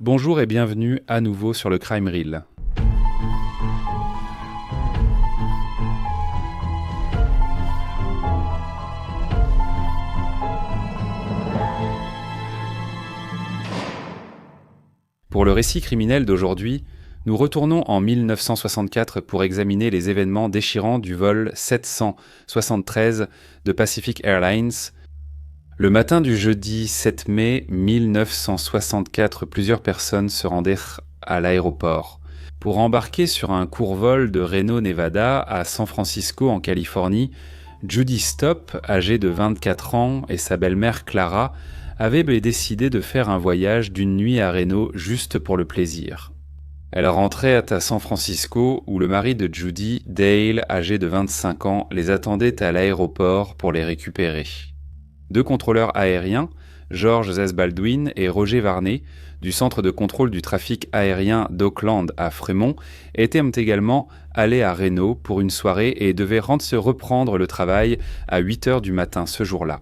Bonjour et bienvenue à nouveau sur le Crime Reel. Pour le récit criminel d'aujourd'hui, nous retournons en 1964 pour examiner les événements déchirants du vol 773 de Pacific Airlines. Le matin du jeudi 7 mai 1964, plusieurs personnes se rendaient à l'aéroport pour embarquer sur un court vol de Reno, Nevada, à San Francisco, en Californie. Judy Stopp, âgée de 24 ans, et sa belle-mère Clara avaient décidé de faire un voyage d'une nuit à Reno juste pour le plaisir. Elles rentraient à San Francisco où le mari de Judy, Dale, âgé de 25 ans, les attendait à l'aéroport pour les récupérer. Deux contrôleurs aériens, George S. Baldwin et Roger Varney, du Centre de contrôle du trafic aérien d'Oakland à Fremont, étaient également allés à Reno pour une soirée et devaient reprendre le travail à 8 heures du matin ce jour-là.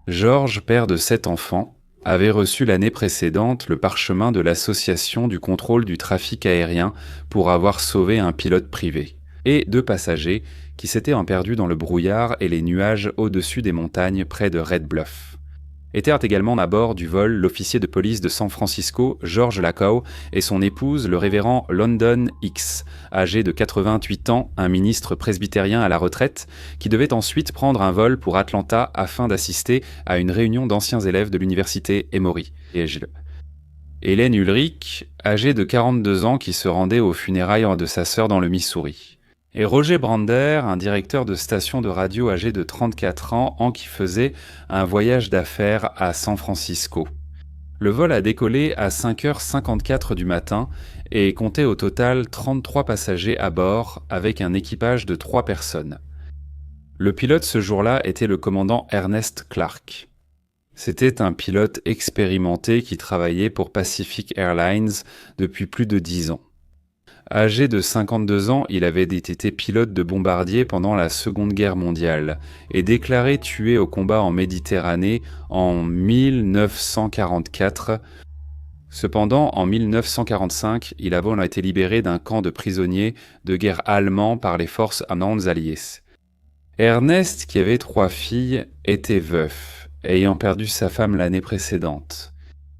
George, père de 7 enfants, avait reçu l'année précédente le parchemin de l'Association du contrôle du trafic aérien pour avoir sauvé un pilote privé, et 2 passagers qui s'étaient perdus dans le brouillard et les nuages au-dessus des montagnes près de Red Bluff. Étaient également à bord du vol l'officier de police de San Francisco, George Lakow, et son épouse, le révérend London Hicks, âgé de 88 ans, un ministre presbytérien à la retraite, qui devait ensuite prendre un vol pour Atlanta afin d'assister à une réunion d'anciens élèves de l'université Emory. Hélène Ulrich, âgée de 42 ans, qui se rendait aux funérailles de sa sœur dans le Missouri. Et Roger Brander, un directeur de station de radio âgé de 34 ans, qui faisait un voyage d'affaires à San Francisco. Le vol a décollé à 5h54 du matin et comptait au total 33 passagers à bord avec un équipage de 3 personnes. Le pilote ce jour-là était le commandant Ernest Clark. C'était un pilote expérimenté qui travaillait pour Pacific Airlines depuis plus de 10 ans. Âgé de 52 ans, il avait été pilote de bombardier pendant la Seconde Guerre mondiale et déclaré tué au combat en Méditerranée en 1944. Cependant, en 1945, il avait été libéré d'un camp de prisonniers de guerre allemand par les forces allemandes alliées. Ernest, qui avait 3 filles, était veuf, ayant perdu sa femme l'année précédente.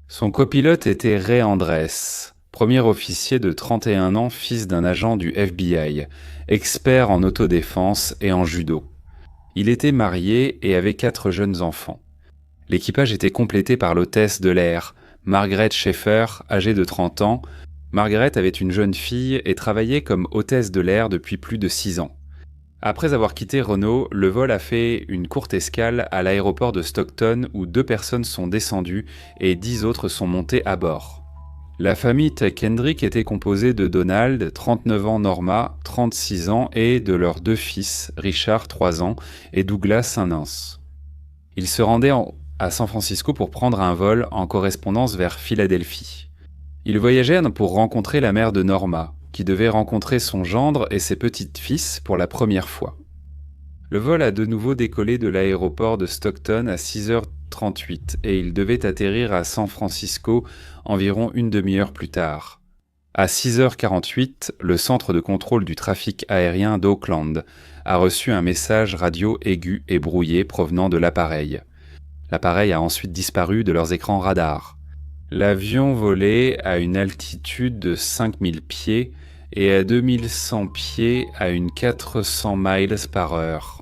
Son copilote était Ray Andress, premier officier de 31 ans, fils d'un agent du FBI, expert en autodéfense et en judo. Il était marié et avait 4 jeunes enfants. L'équipage était complété par l'hôtesse de l'air, Margaret Schaeffer, âgée de 30 ans. Margaret avait une jeune fille et travaillait comme hôtesse de l'air depuis plus de 6 ans. Après avoir quitté Reno, le vol a fait une courte escale à l'aéroport de Stockton où 2 personnes sont descendues et 10 autres sont montées à bord. La famille Kendrick était composée de Donald, 39 ans, Norma, 36 ans, et de leurs 2 fils, Richard, 3 ans, et Douglas, 1 an. Ils se rendaient à San Francisco pour prendre un vol en correspondance vers Philadelphie. Ils voyageaient pour rencontrer la mère de Norma, qui devait rencontrer son gendre et ses petits-fils pour la première fois. Le vol a de nouveau décollé de l'aéroport de Stockton à 6h38 et il devait atterrir à San Francisco environ une demi-heure plus tard. À 6h48, le centre de contrôle du trafic aérien d'Oakland a reçu un message radio aigu et brouillé provenant de l'appareil. L'appareil a ensuite disparu de leurs écrans radars. L'avion volait à une altitude de 5000 pieds et à 2100 pieds à une 400 miles par heure.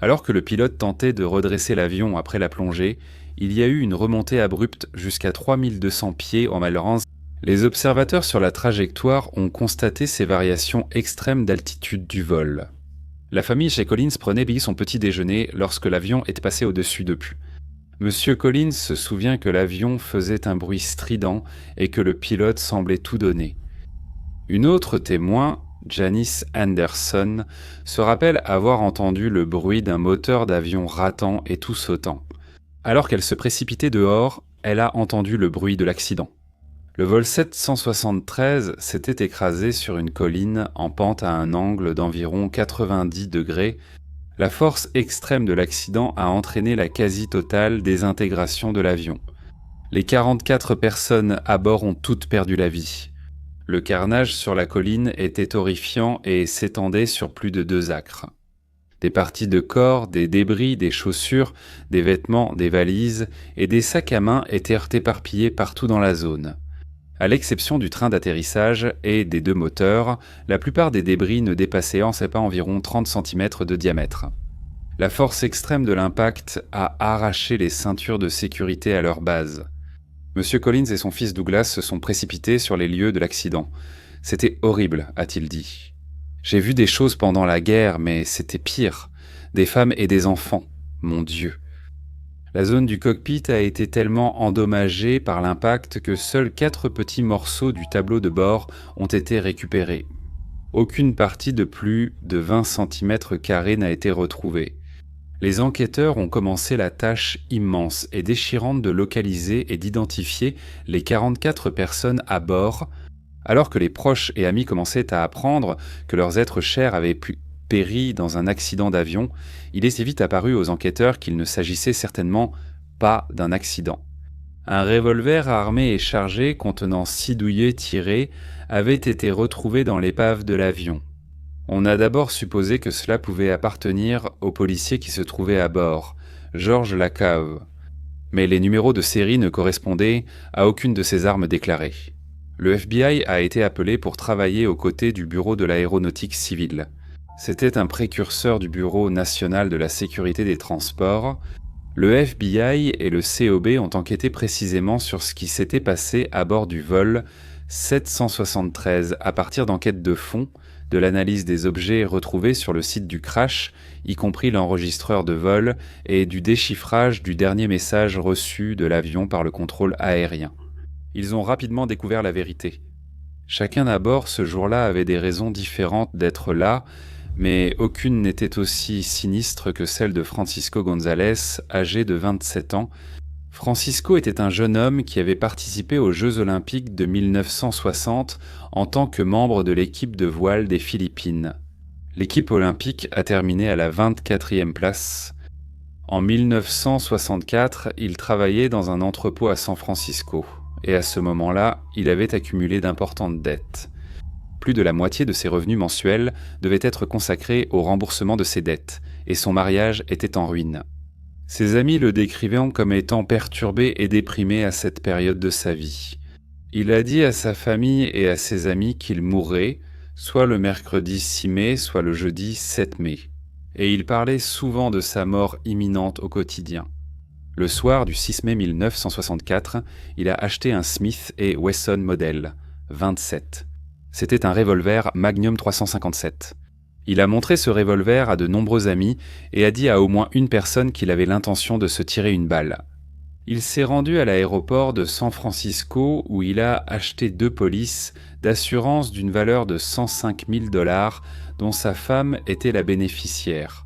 Alors que le pilote tentait de redresser l'avion après la plongée, il y a eu une remontée abrupte jusqu'à 3200 pieds en Malrance. Les observateurs sur la trajectoire ont constaté ces variations extrêmes d'altitude du vol. La famille chez Collins prenait son petit déjeuner lorsque l'avion est passé au-dessus d'eux. Monsieur Collins se souvient que l'avion faisait un bruit strident et que le pilote semblait tout donner. Une autre témoin, Janice Anderson, se rappelle avoir entendu le bruit d'un moteur d'avion ratant et tout sautant. Alors qu'elle se précipitait dehors, elle a entendu le bruit de l'accident. Le vol 773 s'était écrasé sur une colline en pente à un angle d'environ 90 degrés. La force extrême de l'accident a entraîné la quasi-totale désintégration de l'avion. Les 44 personnes à bord ont toutes perdu la vie. Le carnage sur la colline était horrifiant et s'étendait sur plus de 2 acres. Des parties de corps, des débris, des chaussures, des vêtements, des valises et des sacs à main étaient éparpillés partout dans la zone. À l'exception du train d'atterrissage et des 2 moteurs, la plupart des débris ne dépassaient pas environ 30 cm de diamètre. La force extrême de l'impact a arraché les ceintures de sécurité à leur base. Monsieur Collins et son fils Douglas se sont précipités sur les lieux de l'accident. « C'était horrible », a-t-il dit. « J'ai vu des choses pendant la guerre, mais c'était pire. Des femmes et des enfants. Mon Dieu. » La zone du cockpit a été tellement endommagée par l'impact que seuls 4 petits morceaux du tableau de bord ont été récupérés. Aucune partie de plus de 20 cm² n'a été retrouvée. Les enquêteurs ont commencé la tâche immense et déchirante de localiser et d'identifier les 44 personnes à bord, alors que les proches et amis commençaient à apprendre que leurs êtres chers avaient péri dans un accident d'avion. Il est vite apparu aux enquêteurs qu'il ne s'agissait certainement pas d'un accident. Un revolver armé et chargé contenant 6 douillets tirés avait été retrouvé dans l'épave de l'avion. On a d'abord supposé que cela pouvait appartenir au policier qui se trouvait à bord, George Lacave. Mais les numéros de série ne correspondaient à aucune de ces armes déclarées. Le FBI a été appelé pour travailler aux côtés du Bureau de l'aéronautique civile. C'était un précurseur du Bureau national de la sécurité des transports. Le FBI et le COB ont enquêté précisément sur ce qui s'était passé à bord du vol 773 à partir d'enquêtes de fond, de l'analyse des objets retrouvés sur le site du crash, y compris l'enregistreur de vol, et du déchiffrage du dernier message reçu de l'avion par le contrôle aérien. Ils ont rapidement découvert la vérité. Chacun à bord ce jour-là avait des raisons différentes d'être là, mais aucune n'était aussi sinistre que celle de Francisco González, âgé de 27 ans. Francisco était un jeune homme qui avait participé aux Jeux olympiques de 1960 en tant que membre de l'équipe de voile des Philippines. L'équipe olympique a terminé à la 24e place. En 1964, il travaillait dans un entrepôt à San Francisco, et à ce moment-là, il avait accumulé d'importantes dettes. Plus de la moitié de ses revenus mensuels devait être consacré au remboursement de ses dettes, et son mariage était en ruine. Ses amis le décrivaient comme étant perturbé et déprimé à cette période de sa vie. Il a dit à sa famille et à ses amis qu'il mourrait, soit le mercredi 6 mai, soit le jeudi 7 mai. Et il parlait souvent de sa mort imminente au quotidien. Le soir du 6 mai 1964, il a acheté un Smith & Wesson modèle 27. C'était un revolver Magnum 357. Il a montré ce revolver à de nombreux amis et a dit à au moins une personne qu'il avait l'intention de se tirer une balle. Il s'est rendu à l'aéroport de San Francisco où il a acheté 2 polices d'assurance d'une valeur de 105 000 $ dont sa femme était la bénéficiaire.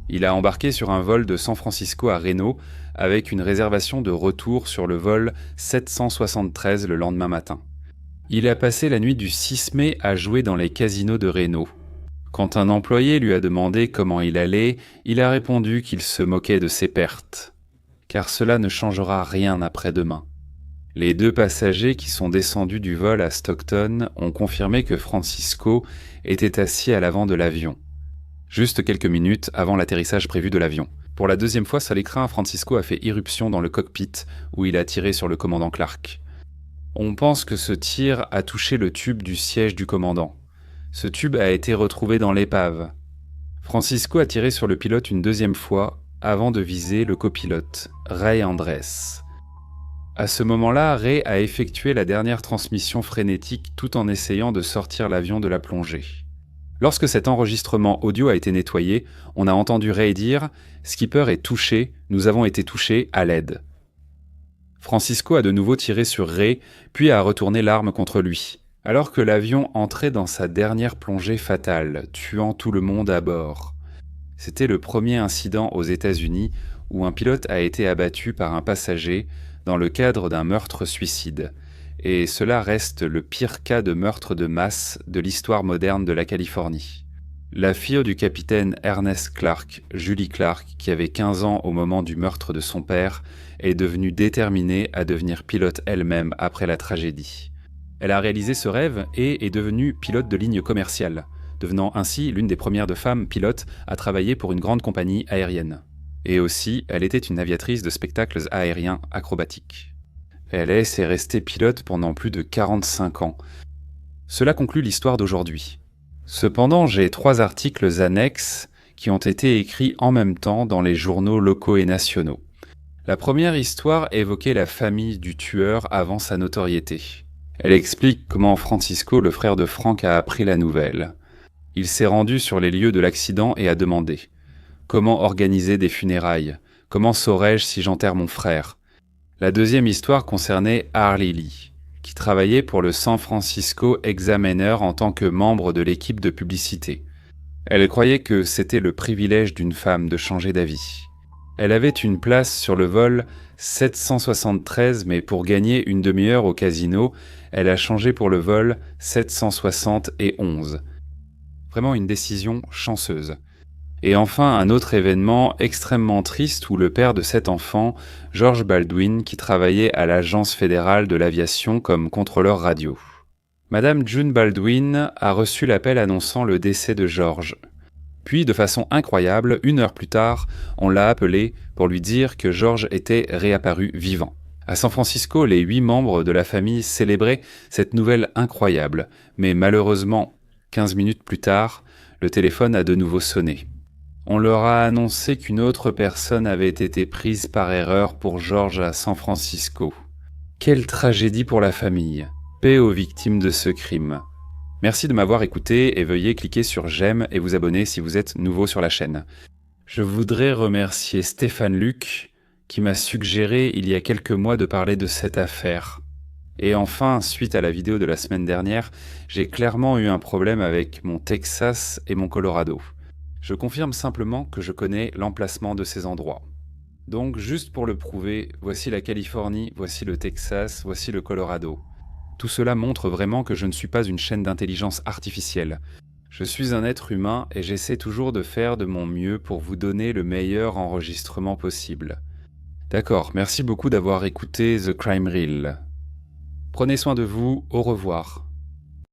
Il a embarqué sur un vol de San Francisco à Reno avec une réservation de retour sur le vol 773 le lendemain matin. Il a passé la nuit du 6 mai à jouer dans les casinos de Reno. Quand un employé lui a demandé comment il allait, il a répondu qu'il se moquait de ses pertes, car cela ne changera rien après-demain. Les 2 passagers qui sont descendus du vol à Stockton ont confirmé que Francisco était assis à l'avant de l'avion, juste quelques minutes avant l'atterrissage prévu de l'avion. Pour la 2e fois sur l'écran, Francisco a fait irruption dans le cockpit où il a tiré sur le commandant Clark. On pense que ce tir a touché le tube du siège du commandant. Ce tube a été retrouvé dans l'épave. Francisco a tiré sur le pilote une 2e fois avant de viser le copilote, Ray Andress. À ce moment-là, Ray a effectué la dernière transmission frénétique tout en essayant de sortir l'avion de la plongée. Lorsque cet enregistrement audio a été nettoyé, on a entendu Ray dire « Skipper est touché, nous avons été touchés, à l'aide ». Francisco a de nouveau tiré sur Ray, puis a retourné l'arme contre lui. Alors que l'avion entrait dans sa dernière plongée fatale, tuant tout le monde à bord. C'était le premier incident aux États-Unis où un pilote a été abattu par un passager dans le cadre d'un meurtre-suicide. Et cela reste le pire cas de meurtre de masse de l'histoire moderne de la Californie. La fille du capitaine Ernest Clark, Julie Clark, qui avait 15 ans au moment du meurtre de son père, est devenue déterminée à devenir pilote elle-même après la tragédie. Elle a réalisé ce rêve et est devenue pilote de ligne commerciale, devenant ainsi l'une des premières de femmes pilotes à travailler pour une grande compagnie aérienne. Et aussi, elle était une aviatrice de spectacles aériens acrobatiques. Elle est et restée pilote pendant plus de 45 ans. Cela conclut l'histoire d'aujourd'hui. Cependant, j'ai 3 articles annexes qui ont été écrits en même temps dans les journaux locaux et nationaux. La première histoire évoquait la famille du tueur avant sa notoriété. Elle explique comment Francisco, le frère de Frank, a appris la nouvelle. Il s'est rendu sur les lieux de l'accident et a demandé « Comment organiser des funérailles ? Comment saurais-je si j'enterre mon frère ?» La deuxième histoire concernait Harley Lee, qui travaillait pour le San Francisco Examiner en tant que membre de l'équipe de publicité. Elle croyait que c'était le privilège d'une femme de changer d'avis. Elle avait une place sur le vol 773, mais pour gagner une demi-heure au casino, elle a changé pour le vol 771. Vraiment une décision chanceuse. Et enfin, un autre événement extrêmement triste où le père de cet enfant, George Baldwin, qui travaillait à l'Agence fédérale de l'aviation comme contrôleur radio. Madame June Baldwin a reçu l'appel annonçant le décès de George. Puis, de façon incroyable, 1 heure plus tard, on l'a appelé pour lui dire que George était réapparu vivant. À San Francisco, les 8 membres de la famille célébraient cette nouvelle incroyable, mais malheureusement, 15 minutes plus tard, le téléphone a de nouveau sonné. On leur a annoncé qu'une autre personne avait été prise par erreur pour George à San Francisco. Quelle tragédie pour la famille. Paix aux victimes de ce crime. Merci de m'avoir écouté et veuillez cliquer sur j'aime et vous abonner si vous êtes nouveau sur la chaîne. Je voudrais remercier Stéphane Luc qui m'a suggéré il y a quelques mois de parler de cette affaire. Et enfin, suite à la vidéo de la semaine dernière, j'ai clairement eu un problème avec mon Texas et mon Colorado. Je confirme simplement que je connais l'emplacement de ces endroits. Donc, juste pour le prouver, voici la Californie, voici le Texas, voici le Colorado. Tout cela montre vraiment que je ne suis pas une chaîne d'intelligence artificielle. Je suis un être humain et j'essaie toujours de faire de mon mieux pour vous donner le meilleur enregistrement possible. D'accord, merci beaucoup d'avoir écouté The Crime Reel. Prenez soin de vous, au revoir.